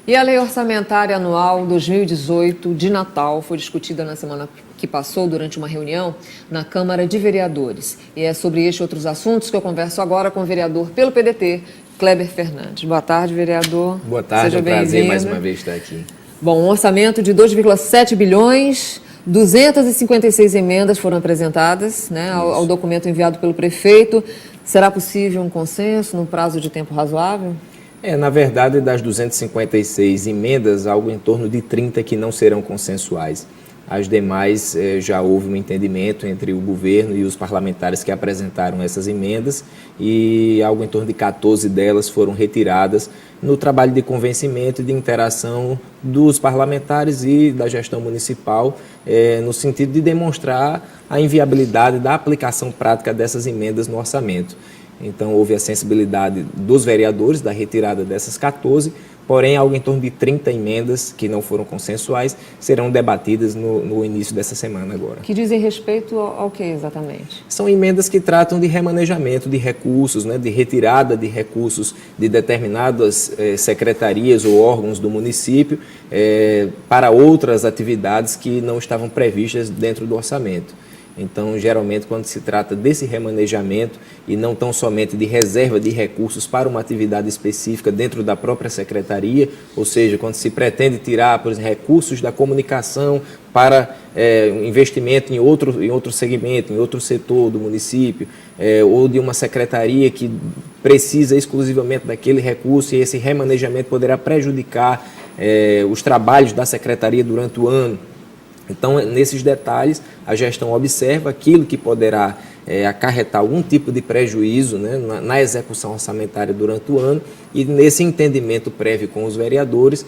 E a Lei Orçamentária Anual 2018 de Natal foi discutida na semana que passou durante uma reunião na Câmara de Vereadores. E é sobre este e outros assuntos que eu converso agora com o vereador pelo PDT, Kleber Fernandes. Boa tarde, vereador. Boa tarde, seja é um prazer bem-vindo. mais uma vez estar aqui. Bom, um orçamento de 2,7 bilhões, 256 emendas foram apresentadas, né, ao documento enviado pelo prefeito. Será possível um consenso num prazo de tempo razoável? Na verdade, das 256 emendas, algo em torno de 30 que não serão consensuais. As demais, já houve um entendimento entre o governo e os parlamentares que apresentaram essas emendas e algo em torno de 14 delas foram retiradas no trabalho de convencimento e de interação dos parlamentares e da gestão municipal, no sentido de demonstrar a inviabilidade da aplicação prática dessas emendas no orçamento. Então, houve a sensibilidade dos vereadores da retirada dessas 14, porém, algo em torno de 30 emendas que não foram consensuais serão debatidas no início dessa semana agora. Que dizem respeito ao que exatamente? São emendas que tratam de remanejamento de recursos, né, de retirada de recursos de determinadas secretarias ou órgãos do município para outras atividades que não estavam previstas dentro do orçamento. Então, geralmente, quando se trata desse remanejamento e não tão somente de reserva de recursos para uma atividade específica dentro da própria secretaria, ou seja, quando se pretende tirar, por exemplo, recursos da comunicação para investimento em outro segmento, em outro setor do município, ou de uma secretaria que precisa exclusivamente daquele recurso e esse remanejamento poderá prejudicar os trabalhos da secretaria durante o ano. Então, nesses detalhes, a gestão observa aquilo que poderá acarretar algum tipo de prejuízo, né, na execução orçamentária durante o ano e, nesse entendimento prévio com os vereadores,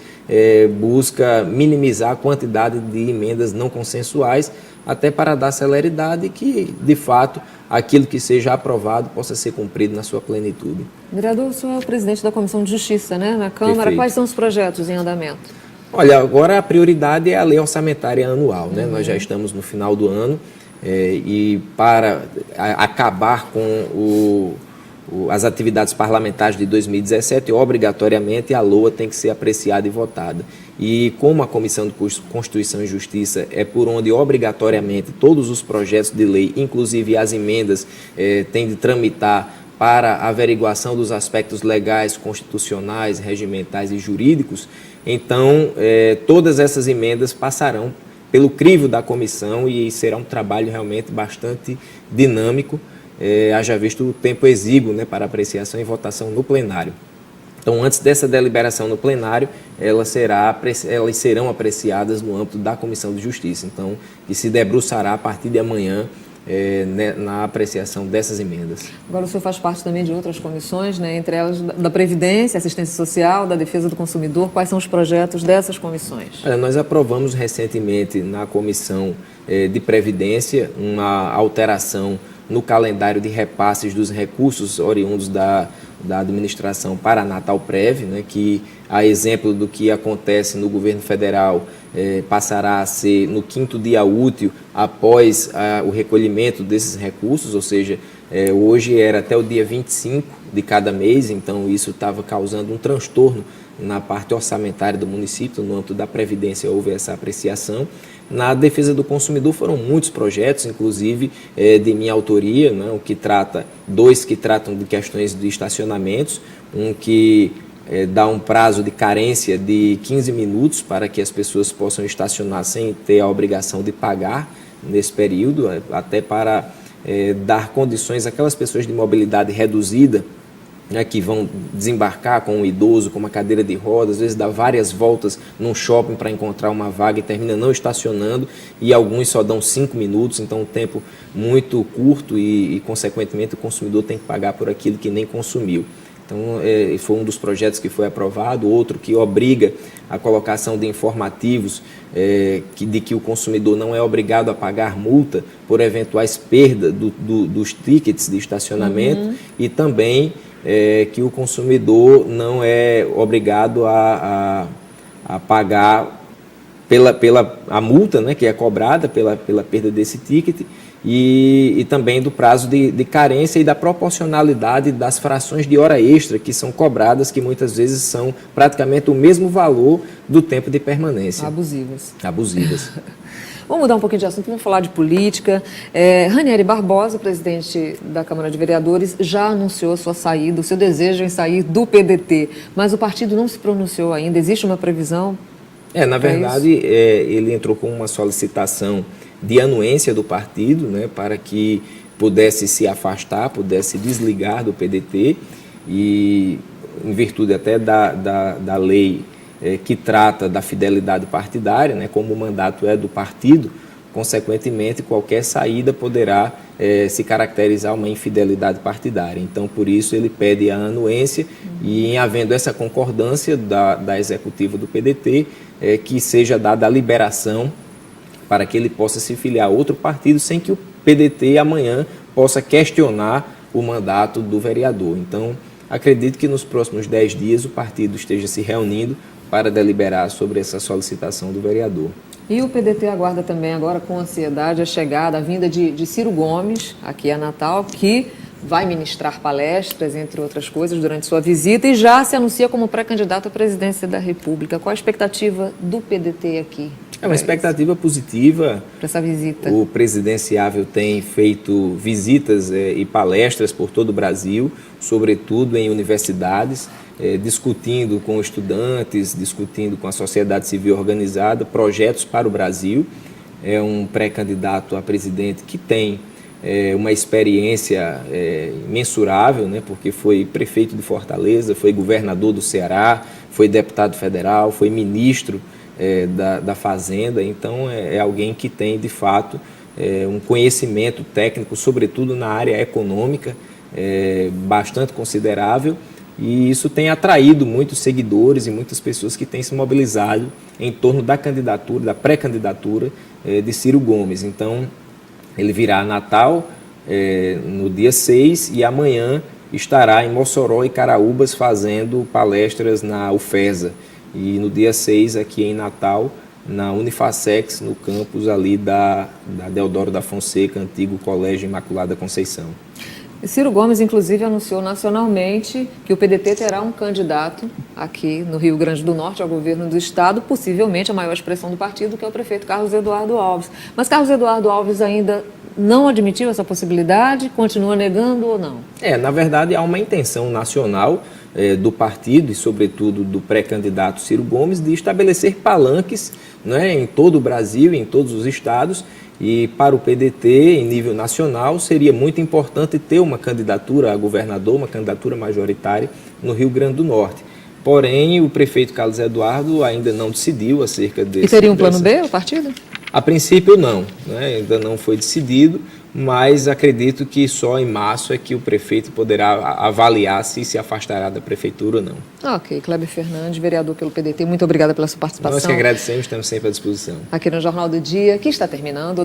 busca minimizar a quantidade de emendas não consensuais, até para dar celeridade e que, de fato, aquilo que seja aprovado possa ser cumprido na sua plenitude. Vereador, o senhor é o presidente da Comissão de Justiça, né, na Câmara. Perfeito. Quais são os projetos em andamento? Olha, agora a prioridade é a lei orçamentária anual, né? Nós já estamos no final do ano e para acabar com as atividades parlamentares de 2017, obrigatoriamente a LOA tem que ser apreciada e votada. E como a Comissão de Constituição e Justiça é por onde obrigatoriamente todos os projetos de lei, inclusive as emendas, têm de tramitar para a averiguação dos aspectos legais, constitucionais, regimentais e jurídicos, então todas essas emendas passarão pelo crivo da comissão e será um trabalho realmente bastante dinâmico, haja visto o tempo exíguo, né, para apreciação e votação no plenário. Então, antes dessa deliberação no plenário, elas serão apreciadas no âmbito da Comissão de Justiça, então, que se debruçará a partir de amanhã na apreciação dessas emendas. Agora o senhor faz parte também de outras comissões, né, entre elas da Previdência, Assistência Social, da Defesa do Consumidor. Quais são os projetos dessas comissões? Nós aprovamos recentemente na Comissão de Previdência uma alteração no calendário de repasses dos recursos oriundos da administração para a Natal Prev, né, que, a exemplo do que acontece no governo federal, passará a ser no 5º dia útil após o recolhimento desses recursos, ou seja, hoje era até o dia 25 de cada mês, então isso estava causando um transtorno na parte orçamentária do município. No âmbito da Previdência houve essa apreciação. Na Defesa do Consumidor foram muitos projetos, inclusive de minha autoria, né, dois que tratam de questões de estacionamentos, um que dá um prazo de carência de 15 minutos para que as pessoas possam estacionar sem ter a obrigação de pagar nesse período, até para dar condições àquelas pessoas de mobilidade reduzida, né, que vão desembarcar com um idoso, com uma cadeira de rodas, às vezes dá várias voltas num shopping para encontrar uma vaga e termina não estacionando, e alguns só dão 5 minutos, então um tempo muito curto e consequentemente, o consumidor tem que pagar por aquilo que nem consumiu. Então, foi um dos projetos que foi aprovado. Outro que obriga a colocação de informativos de que o consumidor não é obrigado a pagar multa por eventuais perdas dos tickets de estacionamento e também que o consumidor não é obrigado a pagar a multa, né, que é cobrada pela perda desse ticket, e também do prazo de carência e da proporcionalidade das frações de hora extra que são cobradas, que muitas vezes são praticamente o mesmo valor do tempo de permanência. Abusivas. Abusivas. Vamos mudar um pouquinho de assunto, vamos falar de política. Ranieri Barbosa, presidente da Câmara de Vereadores, já anunciou a sua saída, o seu desejo em sair do PDT, mas o partido não se pronunciou ainda. Existe uma previsão? Na verdade, ele entrou com uma solicitação de anuência do partido, né, para que pudesse se afastar, pudesse desligar do PDT, e em virtude até da lei que trata da fidelidade partidária, né, como o mandato é do partido, consequentemente qualquer saída poderá se caracterizar uma infidelidade partidária. Então, por isso, ele pede a anuência e, em havendo essa concordância da executiva do PDT, que seja dada a liberação para que ele possa se filiar a outro partido sem que o PDT amanhã possa questionar o mandato do vereador. Então, acredito que nos próximos 10 dias o partido esteja se reunindo para deliberar sobre essa solicitação do vereador. E o PDT aguarda também agora com ansiedade a chegada, a vinda de Ciro Gomes, aqui a Natal, que vai ministrar palestras, entre outras coisas, durante sua visita e já se anuncia como pré-candidato à presidência da República. Qual a expectativa do PDT aqui? É uma expectativa positiva. Para essa visita. O presidenciável tem feito visitas e palestras por todo o Brasil, sobretudo em universidades, discutindo com estudantes, discutindo com a sociedade civil organizada projetos para o Brasil. É um pré-candidato a presidente que tem uma experiência mensurável, né, porque foi prefeito de Fortaleza, foi governador do Ceará, foi deputado federal, foi ministro da Fazenda. Então é alguém que tem de fato um conhecimento técnico, sobretudo na área econômica, bastante considerável, e isso tem atraído muitos seguidores e muitas pessoas que têm se mobilizado em torno da candidatura, da pré-candidatura de Ciro Gomes. Então ele virá a Natal no dia 6 e amanhã estará em Mossoró e Caraúbas fazendo palestras na UFESA. E no dia 6, aqui em Natal, na Unifacex, no campus ali da Deodoro da Fonseca, antigo Colégio Imaculada Conceição. Ciro Gomes, inclusive, anunciou nacionalmente que o PDT terá um candidato aqui no Rio Grande do Norte ao governo do estado, possivelmente a maior expressão do partido, que é o prefeito Carlos Eduardo Alves. Mas Carlos Eduardo Alves ainda não admitiu essa possibilidade? Continua negando ou não? Na verdade, há uma intenção nacional do partido e, sobretudo, do pré-candidato Ciro Gomes de estabelecer palanques, né, em todo o Brasil, em todos os estados. E para o PDT, em nível nacional, seria muito importante ter uma candidatura a governador, uma candidatura majoritária no Rio Grande do Norte. Porém, o prefeito Carlos Eduardo ainda não decidiu acerca desse... E teria um plano B, o partido? A princípio, não, né? Ainda não foi decidido, mas acredito que só em março é que o prefeito poderá avaliar se afastará da prefeitura ou não. Ok, Kleber Fernandes, vereador pelo PDT, muito obrigada pela sua participação. Nós que agradecemos, estamos sempre à disposição. Aqui no Jornal do Dia, que está terminando.